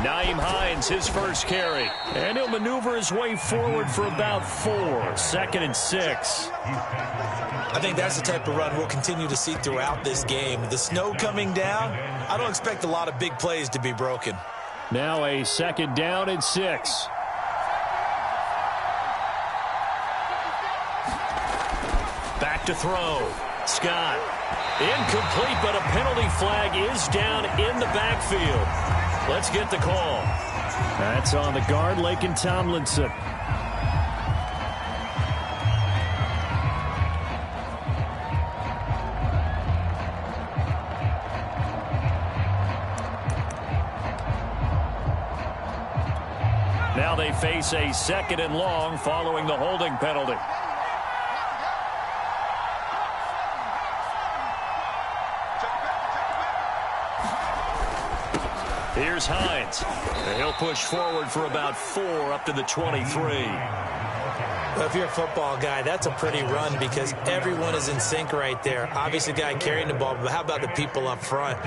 Nyheim Hines, his first carry. And he'll maneuver his way forward for about 4. 2nd and 6. I think that's the type of run we'll continue to see throughout this game. The snow coming down, I don't expect a lot of big plays to be broken. Now a 2nd down and 6. Back to throw. Scott. Incomplete, but a penalty flag is down in the backfield. Let's get the call. That's on the guard, Laken Tomlinson. Now they face a 2nd and long following the holding penalty. Here's Hines. And he'll push forward for about 4 up to the 23. Well, if you're a football guy, that's a pretty run because everyone is in sync right there. Obviously, the guy carrying the ball, but how about the people up front?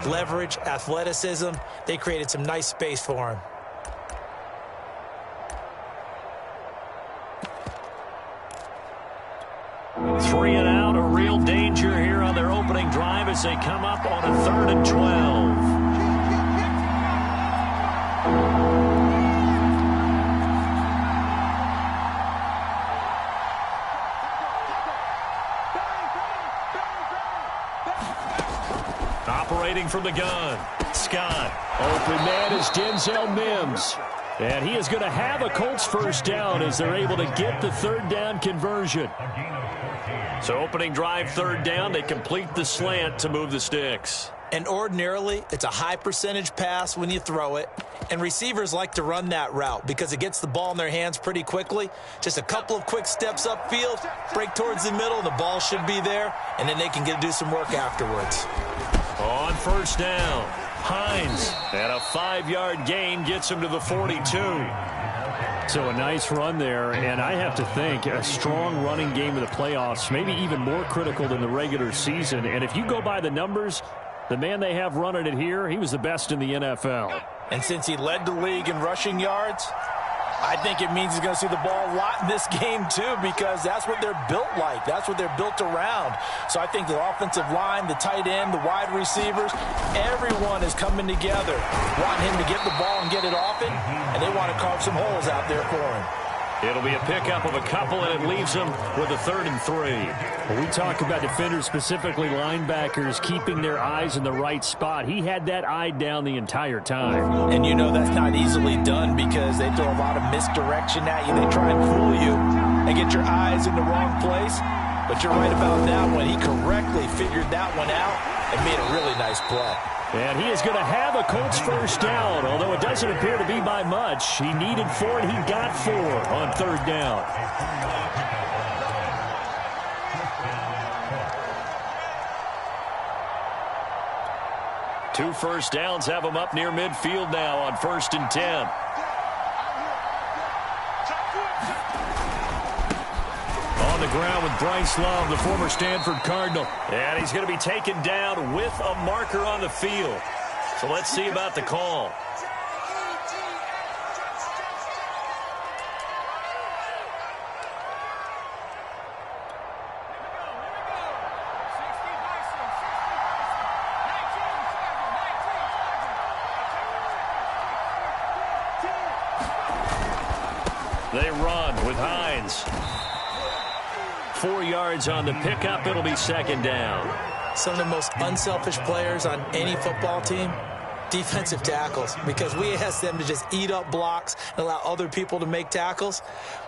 Leverage, athleticism, they created some nice space for him. Three and out, a real danger here on their opening drive as they come up on a 3rd and 12. Operating from the gun, Scott. Open man is Denzel Mims. And he is going to have a Colts first down as they're able to get the 3rd down conversion. So opening drive 3rd down, they complete the slant to move the sticks. And ordinarily, it's a high percentage pass when you throw it. And receivers like to run that route because it gets the ball in their hands pretty quickly. Just a couple of quick steps upfield, break towards the middle, the ball should be there, and then they can do some work afterwards. On first down, Hines, and a 5-yard gain gets him to the 42. So a nice run there, and I have to think a strong running game in the playoffs, maybe even more critical than the regular season. And if you go by the numbers, the man they have running it here, he was the best in the NFL. And since he led the league in rushing yards, I think it means he's going to see the ball a lot in this game too because that's what they're built like. That's what they're built around. So I think the offensive line, the tight end, the wide receivers, everyone is coming together, wanting him to get the ball and get it often, and they want to carve some holes out there for him. It'll be a pickup of a couple, and it leaves them with a 3rd and 3. When we talk about defenders, specifically linebackers, keeping their eyes in the right spot, he had that eye down the entire time. And you know that's not easily done because they throw a lot of misdirection at you. They try and fool you and get your eyes in the wrong place. But you're right about that one. He correctly figured that one out and made a really nice play. And he is going to have a Colts first down, although it doesn't appear to be by much. He needed 4, and he got 4 on 3rd down. Two first downs have him up near midfield now on 1st and 10. On the ground with Bryce Love, the former Stanford Cardinal. And he's going to be taken down with a marker on the field. So let's see about the call. They run with Hines. 4 yards on the pickup. It'll be 2nd down. Some of the most unselfish players on any football team, defensive tackles, because we ask them to just eat up blocks and allow other people to make tackles.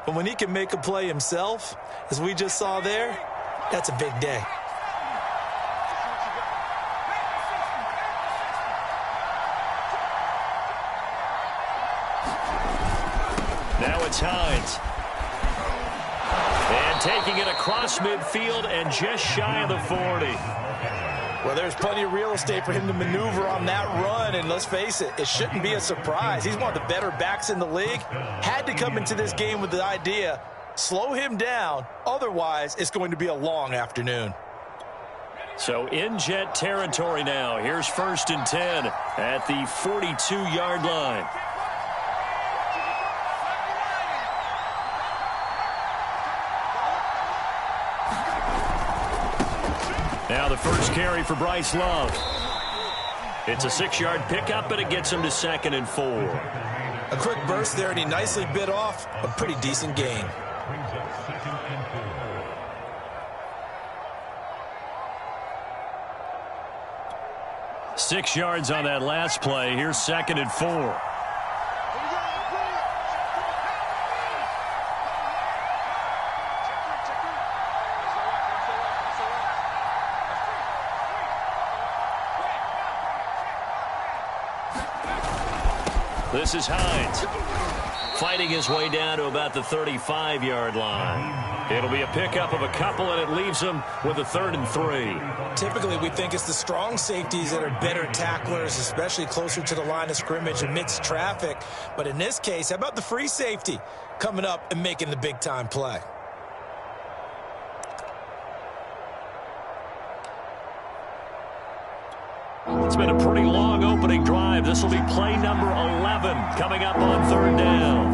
But when he can make a play himself, as we just saw there, that's a big day. Now it's Hines. And taking it across midfield and just shy of the 40. Well, there's plenty of real estate for him to maneuver on that run, and let's face it, it shouldn't be a surprise. He's one of the better backs in the league. Had to come into this game with the idea, slow him down, otherwise it's going to be a long afternoon. So in Jet territory now. Here's 1st and 10 at the 42-yard line. Now the first carry for Bryce Love. It's a 6-yard pickup, but it gets him to 2nd and 4. A quick burst there, and he nicely bit off a pretty decent gain. Six yards on that last play. Here's 2nd and 4. This is Hines, fighting his way down to about the 35-yard line. It'll be a pickup of a couple, and it leaves him with a 3rd and 3. Typically, we think it's the strong safeties that are better tacklers, especially closer to the line of scrimmage amidst traffic. But in this case, how about the free safety coming up and making the big-time play? It's been a pretty long opening drive. This will be play number 11 coming up on 3rd down.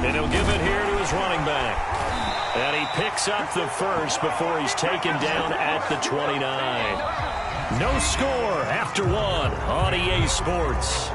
And he'll give it here to his running back. And he picks up the first before he's taken down at the 29. No score after 1 on EA Sports.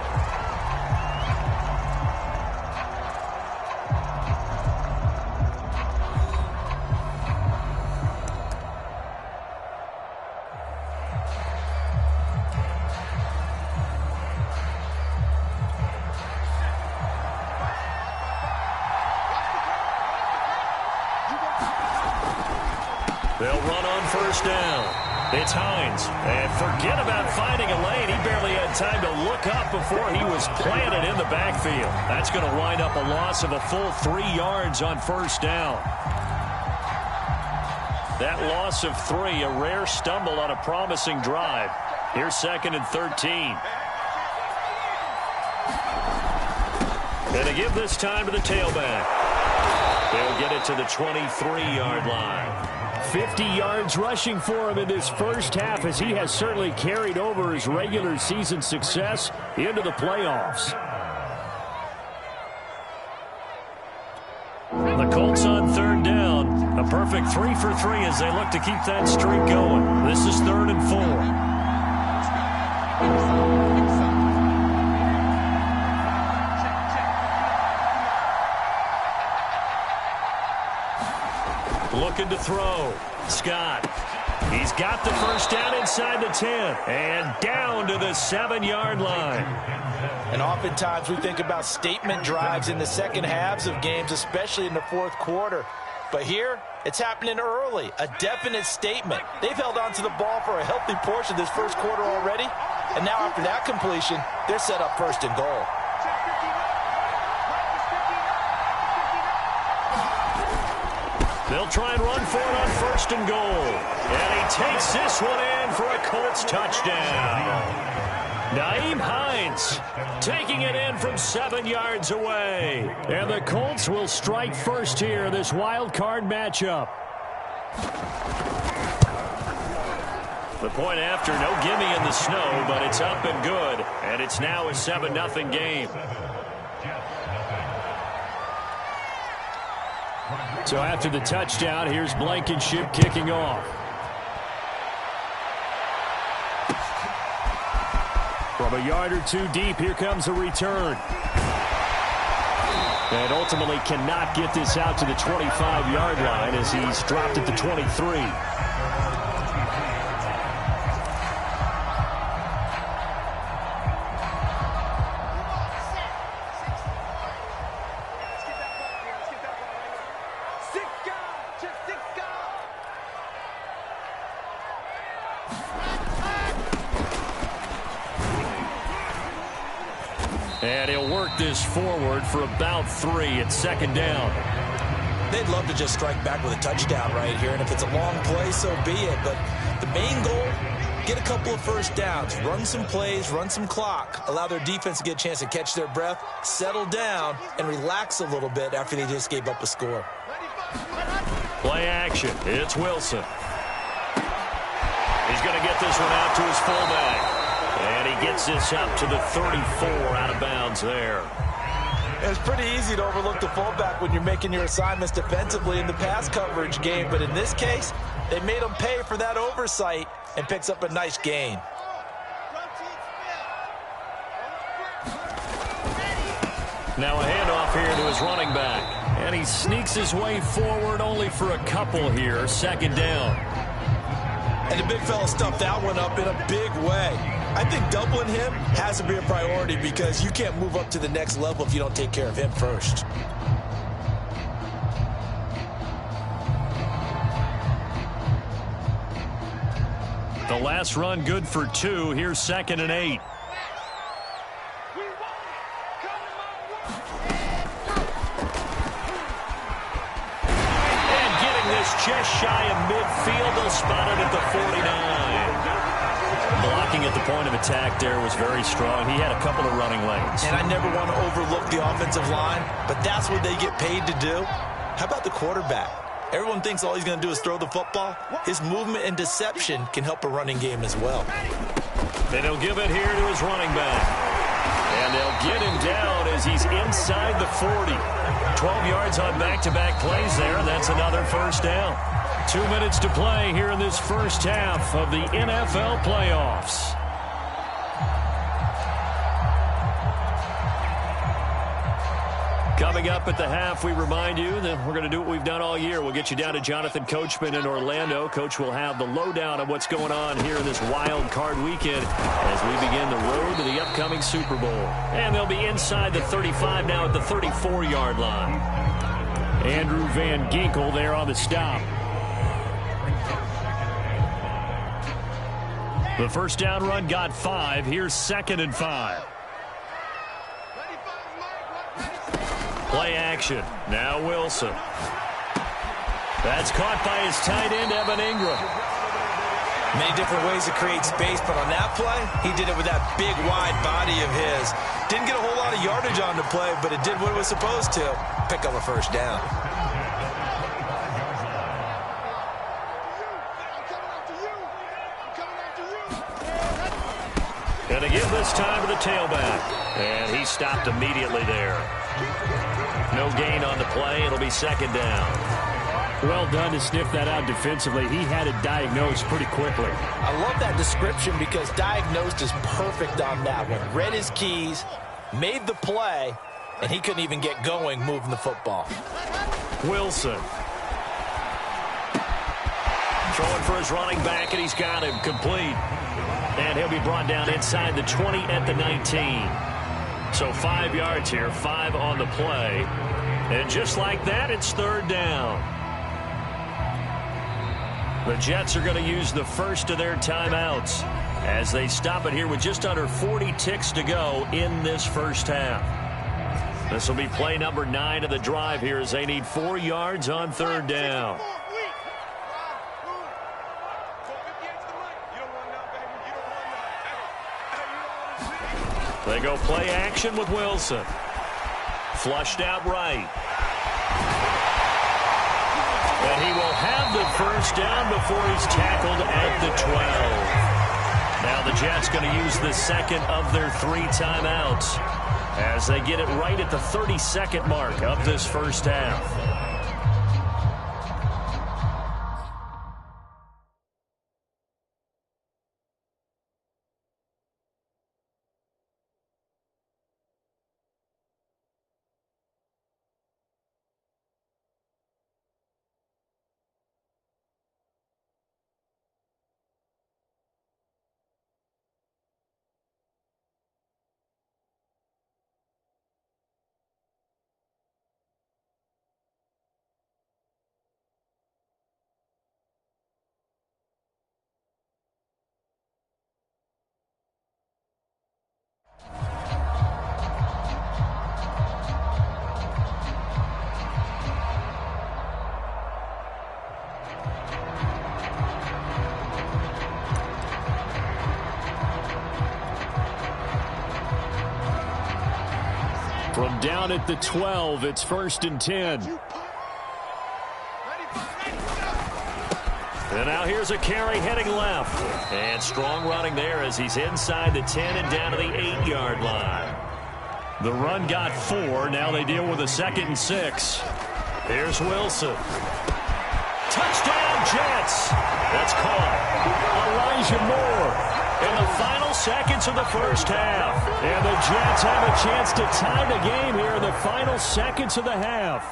They'll run on 1st down. It's Hines. And forget about finding a lane. He barely had time to look up before he was planted in the backfield. That's going to wind up a loss of a full 3 yards on 1st down. That loss of 3, a rare stumble on a promising drive. Here's 2nd and 13. And to give this time to the tailback. They'll get it to the 23-yard line. 50 yards rushing for him in this first half, as he has certainly carried over his regular season success into the playoffs. The Colts on 3rd down. A perfect 3 for 3 as they look to keep that streak going. This is 3rd and 4. Looking to throw. Scott. He's got the first down inside the 10. And down to the 7-yard line. And oftentimes we think about statement drives in the second halves of games, especially in the 4th quarter. But here, it's happening early. A definite statement. They've held on to the ball for a healthy portion of this 1st quarter already. And now after that completion, they're set up 1st and goal. They'll try and run for it on 1st and goal. And he takes this one in for a Colts touchdown. Nyheim Hines taking it in from 7 yards away. And the Colts will strike first here in this wild card matchup. The point after, no gimme in the snow, but it's up and good. And it's now a 7-0 game. So after the touchdown, here's Blankenship kicking off. From a yard or 2 deep, here comes a return. And ultimately cannot get this out to the 25-yard line as he's dropped at the 23. And he'll work this forward for about 3 at 2nd down. They'd love to just strike back with a touchdown right here, and if it's a long play, so be it. But the main goal, get a couple of first downs, run some plays, run some clock, allow their defense to get a chance to catch their breath, settle down, and relax a little bit after they just gave up a score. Play action. It's Wilson. He's going to get this one out to his fullback. And he gets this up to the 34 out of bounds there. It's pretty easy to overlook the fullback when you're making your assignments defensively in the pass coverage game. But in this case, they made him pay for that oversight and picks up a nice gain. Now a handoff here to his running back. And he sneaks his way forward only for a couple here. Second down. And the big fella stuffed that one up in a big way. I think doubling him has to be a priority because you can't move up to the next level if you don't take care of him first. The last run good for 2. Here's 2nd and 8. And getting this just shy of midfield. They'll spot it at the 49. Blocking at the point of attack there was very strong. He had a couple of running lanes. And I never want to overlook the offensive line, but that's what they get paid to do. How about the quarterback? Everyone thinks all he's going to do is throw the football. His movement and deception can help a running game as well. Then he'll give it here to his running back. And they'll get him down as he's inside the 40. 12 yards on back-to-back plays there, and that's another first down. 2 minutes to play here in this first half of the NFL playoffs. Coming up at the half, we remind you that we're going to do what we've done all year. We'll get you down to Jonathan Coachman in Orlando. Coach will have the lowdown on what's going on here in this wild card weekend as we begin the road to the upcoming Super Bowl. And they'll be inside the 35 now at the 34-yard line. Andrew Van Ginkel there on the stop. The first down run got 5. Here's 2nd and 5. Play action. Now Wilson. That's caught by his tight end, Evan Ingram. Many different ways to create space, but on that play, he did it with that big, wide body of his. Didn't get a whole lot of yardage on the play, but it did what it was supposed to. Pick up a first down. Gonna give this time to the tailback. And he stopped immediately there. No gain on the play. It'll be 2nd down. Well done to sniff that out defensively. He had it diagnosed pretty quickly. I love that description because diagnosed is perfect on that one. Read his keys, made the play, and he couldn't even get going moving the football. Wilson. Throwing for his running back, and he's got him complete. And he'll be brought down inside the 20 at the 19. So 5 yards here, 5 on the play. And just like that, it's 3rd down. The Jets are going to use the first of their timeouts as they stop it here with just under 40 ticks to go in this first half. This will be play number 9 of the drive here as they need 4 yards on 3rd down. They go play action with Wilson. Flushed out right. And he will have the first down before he's tackled at the 12. Now the Jets going to use the second of their 3 timeouts as they get it right at the 30-second mark of this first half. From down at the 12, it's 1st and 10. And now here's a carry heading left. And strong running there as he's inside the 10 and down to the 8-yard line. The run got 4. Now they deal with a 2nd and 6. Here's Wilson. Touchdown, Jets. That's caught. Elijah Moore in the final seconds of the first half. And the Jets have a chance to tie the game here in the final seconds of the half.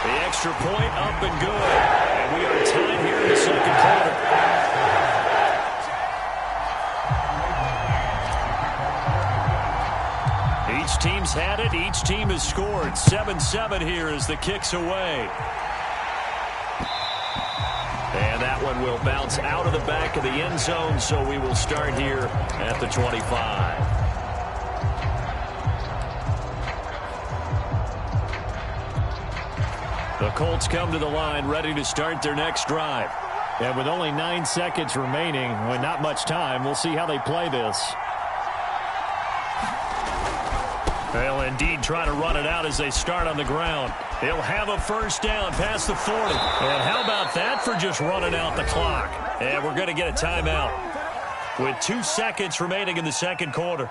The extra point up and good. And we are tied here in the second quarter. Each team's had it. Each team has scored. 7-7 here as the kick's away. And that one will bounce out of the back of the end zone, so we will start here at the 25. The Colts come to the line ready to start their next drive. And with only 9 seconds remaining, with not much time, we'll see how they play this. They'll indeed try to run it out as they start on the ground. They'll have a first down past the 40. And how about that for just running out the clock? And we're going to get a timeout with 2 seconds remaining in the second quarter.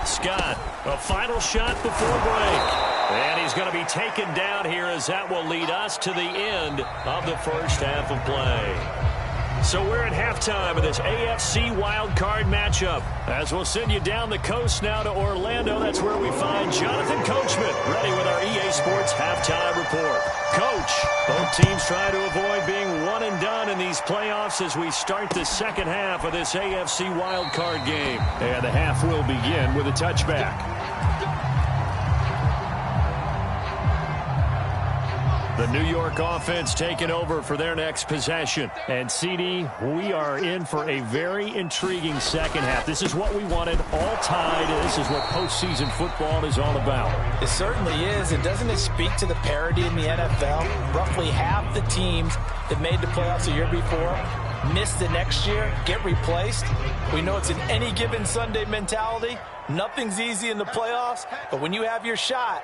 Scott, a final shot before break. And he's going to be taken down here as that will lead us to the end of the first half of play. So we're at halftime of this AFC wildcard matchup. As we'll send you down the coast now to Orlando, that's where we find Jonathan Coachman, ready with our EA Sports halftime report. Coach, both teams trying to avoid being one and done in these playoffs as we start the second half of this AFC wildcard game. And the half will begin with a touchback. The New York offense taking over for their next possession. And, CD, we are in for a very intriguing second half. This is what we wanted, all tied. This is what postseason football is all about. It certainly is. And doesn't it speak to the parity in the NFL? Roughly half the teams that made the playoffs a year before miss the next year, get replaced. We know it's an any given Sunday mentality. Nothing's easy in the playoffs, but when you have your shot,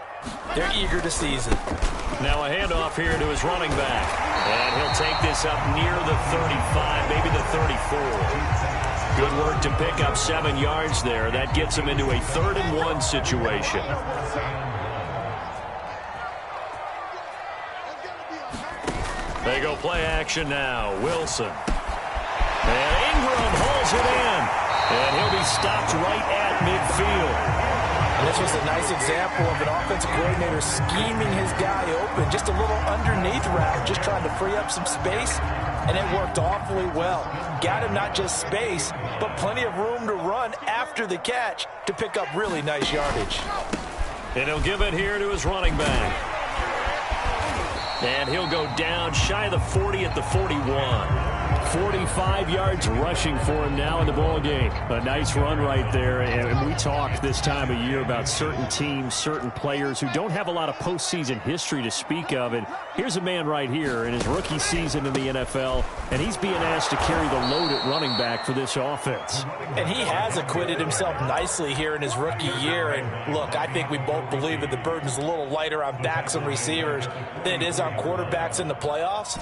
they're eager to seize it. Now a handoff here to his running back. And he'll take this up near the 35, maybe the 34. Good work to pick up 7 yards there. That gets him into a 3rd and 1 situation. They go play action now. Wilson. And Ingram hauls it in. And he'll be stopped right at midfield. And this was a nice example of an offensive coordinator scheming his guy open. Just a little underneath route, just trying to free up some space. And it worked awfully well. Got him not just space, but plenty of room to run after the catch to pick up really nice yardage. And he'll give it here to his running back. And he'll go down shy of the 40 at the 41. 45 yards rushing for him now in the ball game. A nice run right there. And we talk this time of year about certain teams, certain players who don't have a lot of postseason history to speak of. And here's a man right here in his rookie season in the NFL, and he's being asked to carry the load at running back for this offense. And he has acquitted himself nicely here in his rookie year. And look, I think we both believe that the burden's a little lighter on backs and receivers than it is on quarterbacks in the playoffs.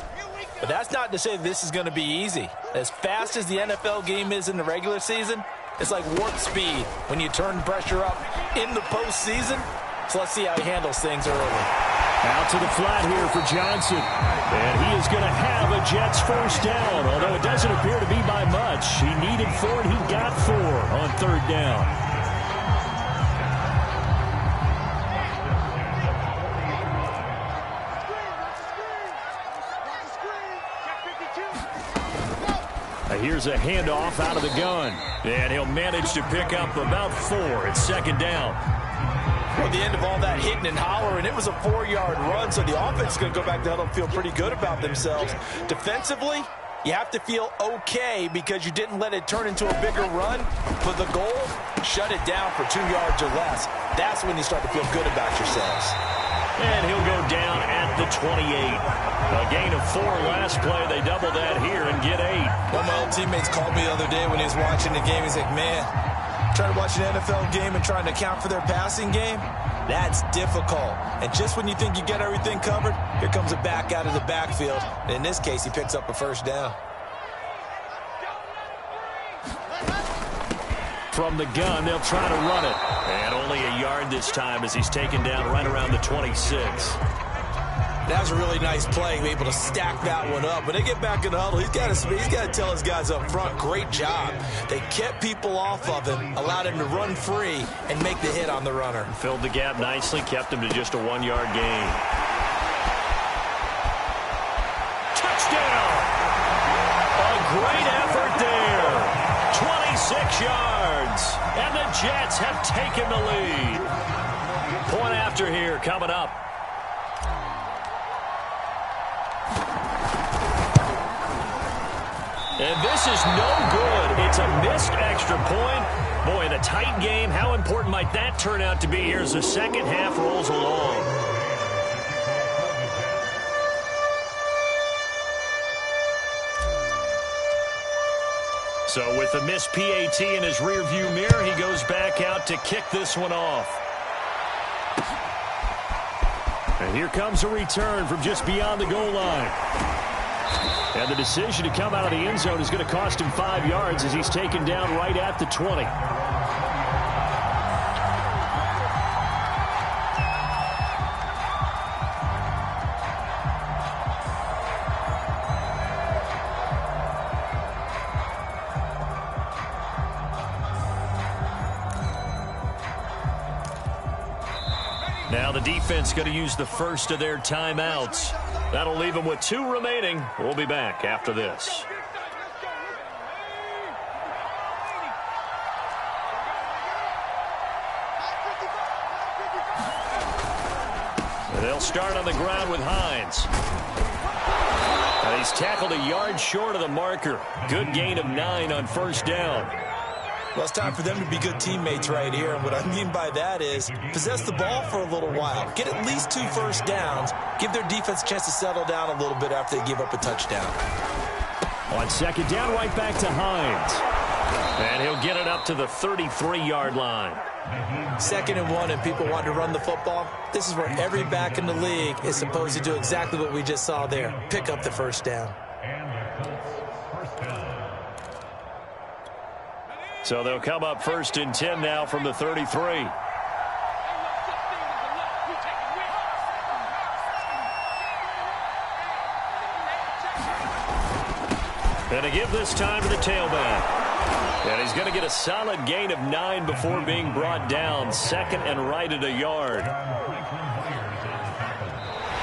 But that's not to say this is going to be easy. As fast as the NFL game is in the regular season, it's like warp speed when you turn pressure up in the postseason. So let's see how he handles things early. Out to the flat here for Johnson. And he is going to have a Jets first down, although it doesn't appear to be by much. He needed 4, and he got 4 on 3rd down. here's a handoff out of the gun. And he'll manage to pick up about 4. It's second down. Well, the end of all that hitting and hollering, it was a 4-yard run, so the offense is going to go back to huddle and feel pretty good about themselves. Defensively, you have to feel okay because you didn't let it turn into a bigger run. For the goal, shut it down for 2 yards or less. That's when you start to feel good about yourselves. And he'll go down at the 28. A gain of 4 last play. They double that here and get 8. One of my old teammates called me the other day when he was watching the game. He's like, man, trying to watch an NFL game and trying to account for their passing game, that's difficult. And just when you think you get everything covered, here comes a back out of the backfield. And in this case, he picks up a first down. From the gun, they'll try to run it. And only a yard this time as he's taken down right around the 26. That was a really nice play, able to stack that one up. When they get back in the huddle, he's got to tell his guys up front, great job. They kept people off of him, allowed him to run free and make the hit on the runner. Filled the gap nicely, kept him to just a 1-yard gain. Touchdown! A great effort there. 26 yards. And the Jets have taken the lead. Point after here coming up. And this is no good. It's a missed extra point. Boy, in a tight game, how important might that turn out to be here as the second half rolls along? So with the missed PAT in his rearview mirror, he goes back out to kick this one off. And here comes a return from just beyond the goal line. And the decision to come out of the end zone is going to cost him 5 yards as he's taken down right at the 20. Now the defense going to use the first of their timeouts. That'll leave them with 2 remaining. We'll be back after this. And they'll start on the ground with Hines. And he's tackled a yard short of the marker. Good gain of 9 on first down. Well, it's time for them to be good teammates right here. And what I mean by that is possess the ball for a little while. Get at least 2 first downs. Give their defense a chance to settle down a little bit after they give up a touchdown. On second down, right back to Hines. And he'll get it up to the 33-yard line. 2nd and 1, and people want to run the football. This is where every back in the league is supposed to do exactly what we just saw there. Pick up the first down. So they'll come up 1st and 10 now from the 33. And to give this time to the tailback. And he's going to get a solid gain of 9 before being brought down. 2nd and right at a yard.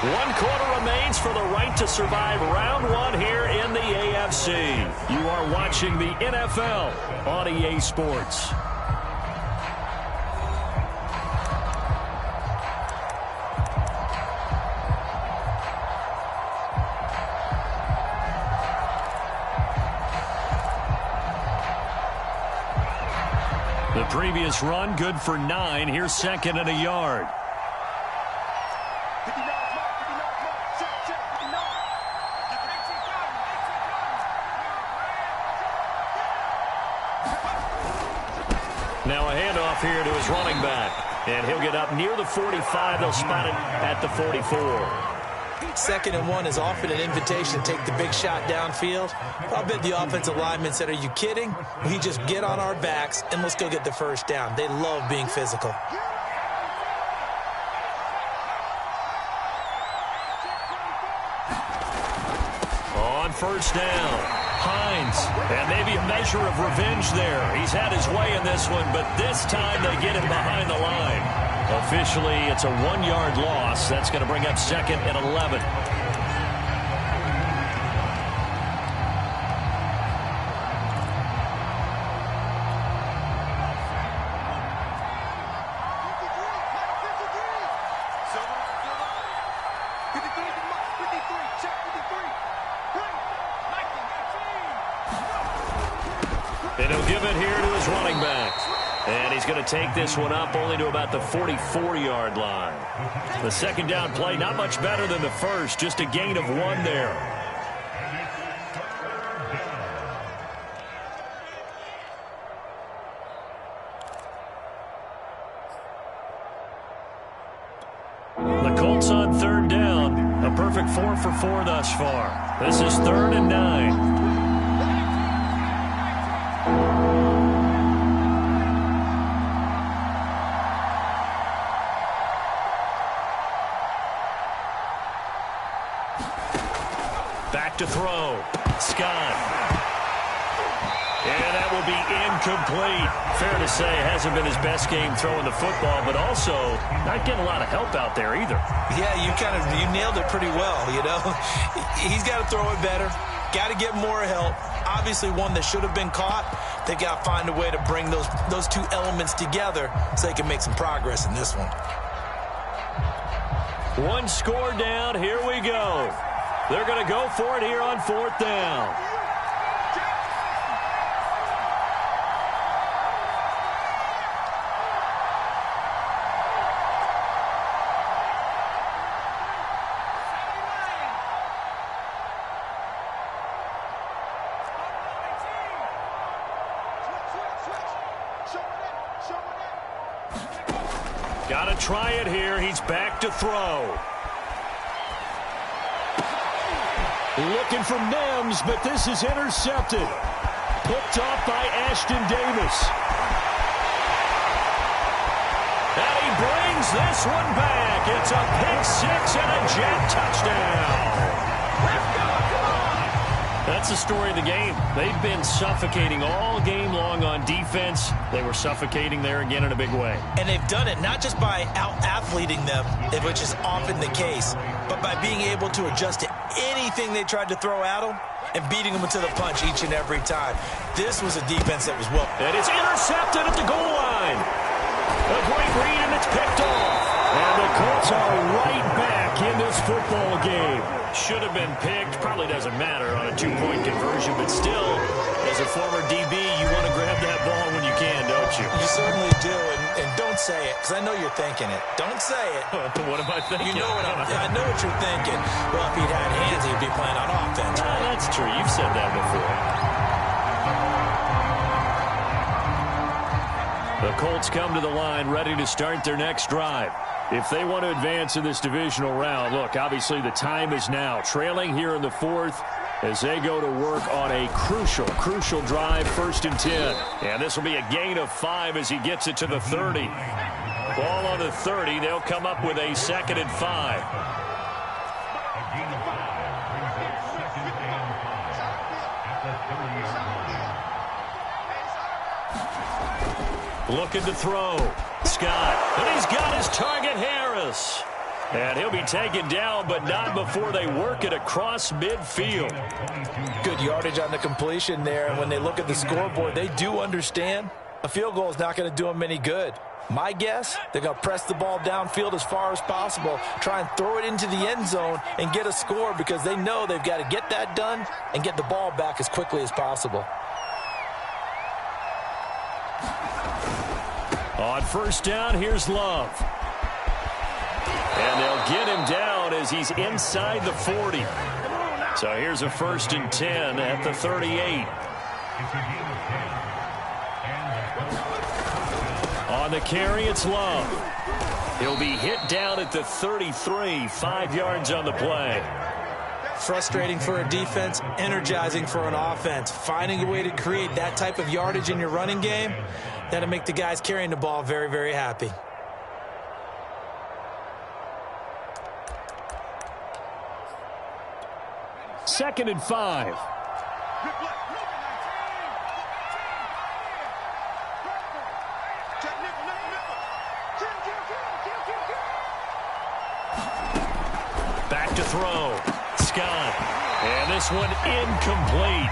1 quarter remains for the right to survive round 1 here in the AFC. You are watching the NFL on EA Sports. The previous run good for 9. Here's 2nd and a yard. Now a handoff here to his running back. And he'll get up near the 45. They'll spot it at the 44. 2nd and 1 is often an invitation to take the big shot downfield. I bet the offensive lineman said, are you kidding? We just get on our backs and let's go get the first down. They love being physical. On first down, Hines. And maybe a measure of revenge there. He's had his way in this one, but this time they get him behind the line. Officially, it's a 1-yard loss. That's going to bring up 2nd and 11. And he'll give it here to his running back. And he's going to take this one up only to about the 44-yard line. The second down play, not much better than the first, just a gain of 1 there. The Colts on third down. A perfect 4 for 4 thus far. This is 3rd and 9. Back to throw. Scott. And that will be incomplete. Fair to say, hasn't been his best game throwing the football, but also not getting a lot of help out there either. Yeah, you nailed it pretty well, you know. He's got to throw it better. Got to get more help. Obviously one that should have been caught. They got to find a way to bring those two elements together so they can make some progress in this one. One score down. Here we go. They're going to go for it here on 4th down. Got to try it here. He's back to throw. Looking for Mims, but this is intercepted. Picked off by Ashton Davis. And he brings this one back. It's a pick 6 and a Jet touchdown. That's the story of the game. They've been suffocating all game long on defense. They were suffocating there again in a big way. And they've done it not just by out-athleting them, which is often the case, but by being able to adjust to anything they tried to throw at them and beating them to the punch each and every time. This was a defense that was well. And it's intercepted at the goal line. A great read, and it's picked off. And the Colts are right back in this football game. Should have been picked. Probably doesn't matter on a 2-point conversion, but still, as a former DB, you want to grab that ball when you can, don't you? You certainly do, and don't say it, because I know you're thinking it. Don't say it. What am I thinking? You know I know what you're thinking. Well, if he'd had hands, he'd be playing on offense. That's true. You've said that before. The Colts come to the line ready to start their next drive. If they want to advance in this divisional round, look, obviously the time is now. Trailing here in the 4th as they go to work on a crucial drive, 1st and 10. And this will be a gain of 5 as he gets it to the 30. Ball on the 30. They'll come up with a 2nd and 5. Looking to throw. Scott. And he's got his target, Harris. And he'll be taken down, but not before they work it across midfield. Good yardage on the completion there. And when they look at the scoreboard, they do understand a field goal is not going to do them any good. My guess, they're going to press the ball downfield as far as possible, try and throw it into the end zone and get a score because they know they've got to get that done and get the ball back as quickly as possible. On 1st down, here's Love. And they'll get him down as he's inside the 40. So here's a 1st and 10 at the 38. On the carry, it's Love. He'll be hit down at the 33, 5 yards on the play. Frustrating for a defense, energizing for an offense. Finding a way to create that type of yardage in your running game, that'll make the guys carrying the ball very, very happy. Second and 5. Back to throw. Scott. And this one incomplete.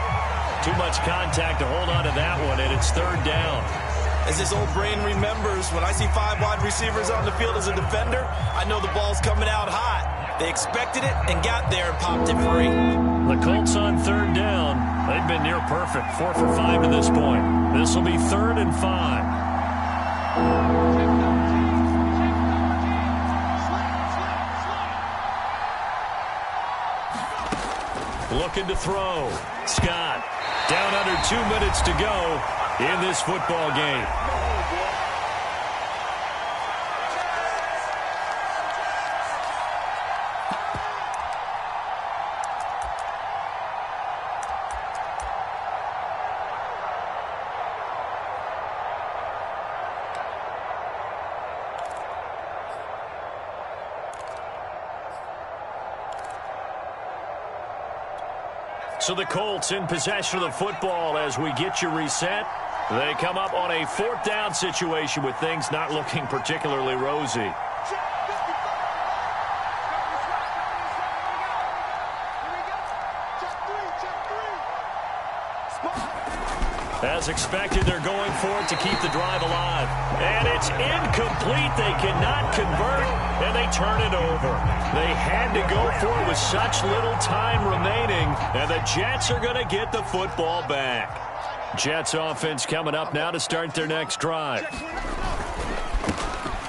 Too much contact to hold on to that one, and it's 3rd down. As this old brain remembers, when I see 5 wide receivers on the field as a defender, I know the ball's coming out hot. They expected it and got there and popped it free. The Colts on 3rd down. They've been near perfect, 4 for 5 to this point. This will be 3rd and 5. Looking to throw. Scott. Down under 2 minutes to go in this football game. So the Colts in possession of the football as we get you reset. They come up on a 4th down situation with things not looking particularly rosy. As expected, they're going for it to keep the drive alive. And it's incomplete. They cannot convert, and they turn it over. They had to go for it with such little time remaining, and the Jets are going to get the football back. Jets offense coming up now to start their next drive.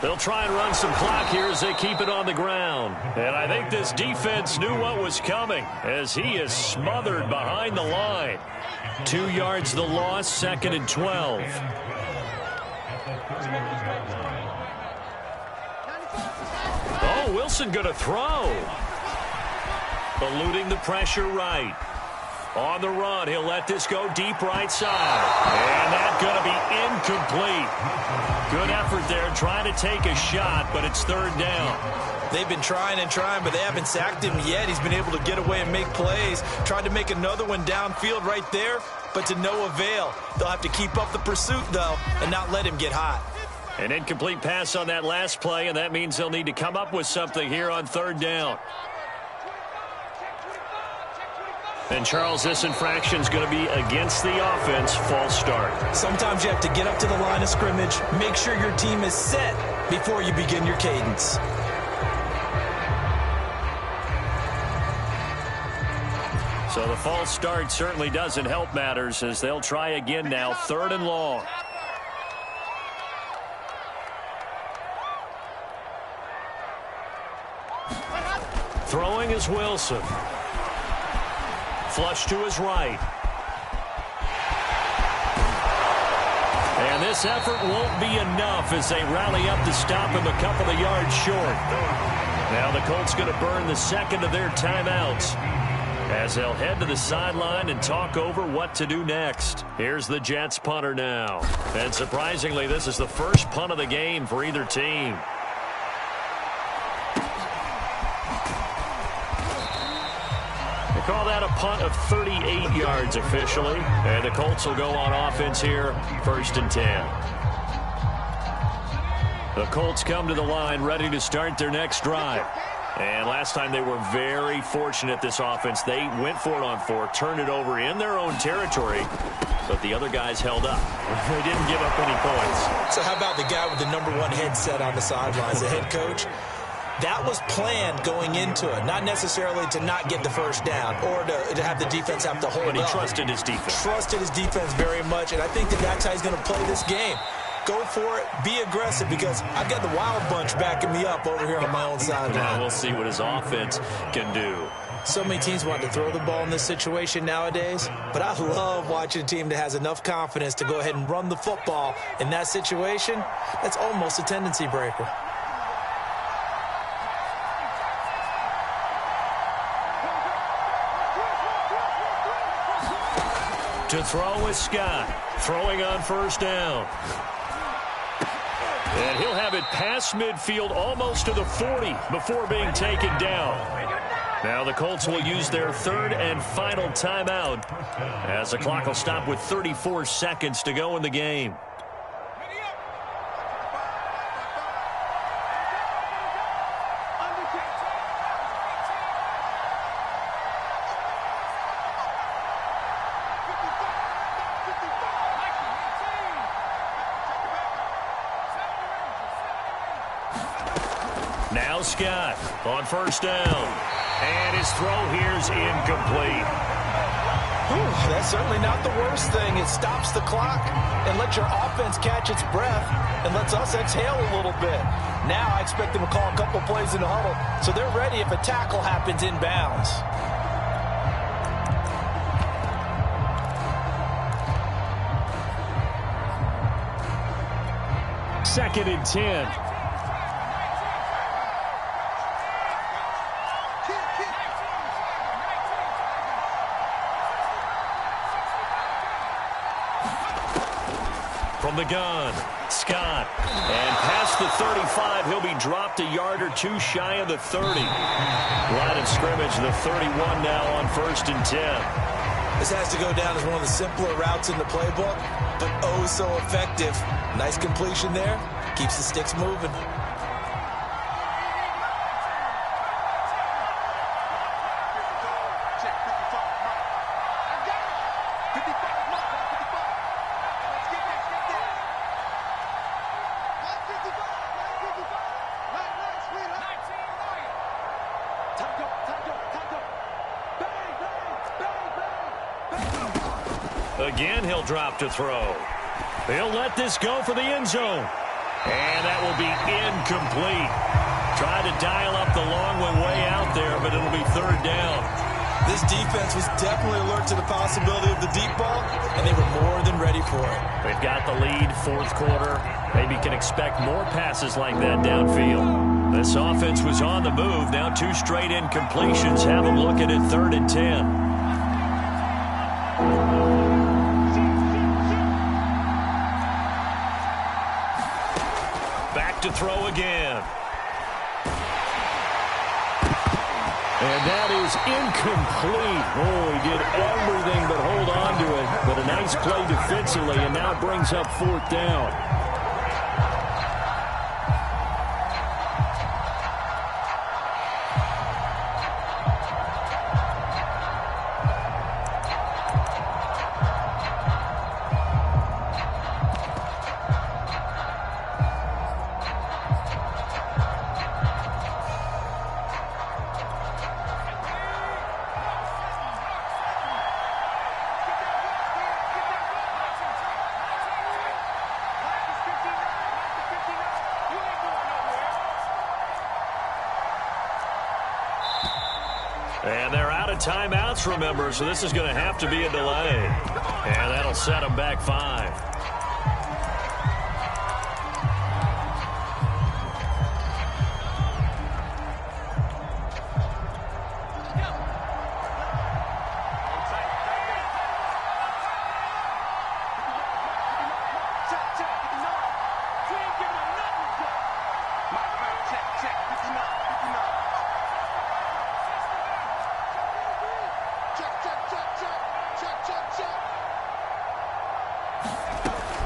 They'll try and run some clock here as they keep it on the ground. And I think this defense knew what was coming as he is smothered behind the line. 2 yards the loss, 2nd and 12. Oh, Wilson going to throw. Eluding the pressure right. On the run, he'll let this go deep right side. And that's going to be incomplete. Good effort there, trying to take a shot, but it's 3rd down. They've been trying and trying, but they haven't sacked him yet. He's been able to get away and make plays. Tried to make another one downfield right there, but to no avail. They'll have to keep up the pursuit, though, and not let him get hot. An incomplete pass on that last play, and that means they'll need to come up with something here on 3rd down. And, Charles, this infraction is going to be against the offense. False start. Sometimes you have to get up to the line of scrimmage, make sure your team is set before you begin your cadence. So the false start certainly doesn't help matters as they'll try again now, 3rd and long. Throwing is Wilson. Flush to his right. And this effort won't be enough as they rally up to stop him a couple of yards short. Now the Colts going to burn the 2nd of their timeouts as they'll head to the sideline and talk over what to do next. Here's the Jets punter now. And surprisingly, this is the first punt of the game for either team. Call that a punt of 38 yards officially. And the Colts will go on offense here, 1st and 10. The Colts come to the line ready to start their next drive. And last time they were very fortunate, this offense. They went for it on 4, turned it over in their own territory, but the other guys held up. They didn't give up any points. So how about the guy with the #1 headset on the sidelines, the head coach? That was planned going into it, not necessarily to not get the first down or to have the defense have to hold up. But he trusted his defense. Trusted his defense very much, and I think that's how he's going to play this game. Go for it, be aggressive, because I've got the wild bunch backing me up over here on my own sideline. Now we'll see what his offense can do. So many teams want to throw the ball in this situation nowadays, but I love watching a team that has enough confidence to go ahead and run the football in that situation. That's almost a tendency breaker. To throw is Scott. Throwing on 1st down. And he'll have it past midfield almost to the 40 before being taken down. Now the Colts will use their 3rd and final timeout as the clock will stop with 34 seconds to go in the game. Now Scott on 1st down. And his throw here's incomplete. That's certainly not the worst thing. It stops the clock and lets your offense catch its breath and lets us exhale a little bit. Now I expect them to call a couple plays in the huddle so they're ready if a tackle happens inbounds. Second and 10. From the gun, Scott. And past the 35, he'll be dropped a yard or two shy of the 30. Line of scrimmage, the 31 now on 1st and 10. This has to go down as one of the simpler routes in the playbook, but oh so effective. Nice completion there. Keeps the sticks moving. Again, he'll drop to throw. He'll let this go for the end zone. And that will be incomplete. Tried to dial up the long way out there, but it'll be 3rd down. This defense was definitely alert to the possibility of the deep ball, and they were more than ready for it. They've got the lead, 4th quarter. Maybe can expect more passes like that downfield. This offense was on the move. Now 2 straight incompletions have them looking at 3rd and 10. To throw again. And that is incomplete. Oh, he did everything but hold on to it. But a nice play defensively, and now brings up 4th down. And they're out of timeouts, remember, so this is going to have to be a delay. And that'll set them back 5.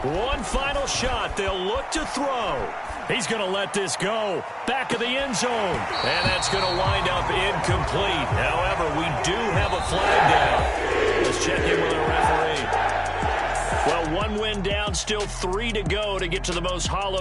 One final shot. They'll look to throw. He's going to let this go. Back of the end zone. And that's going to wind up incomplete. However, we do have a flag down. Let's check in with our referee. Well, 1 win down, still 3 to go to get to the most hollow.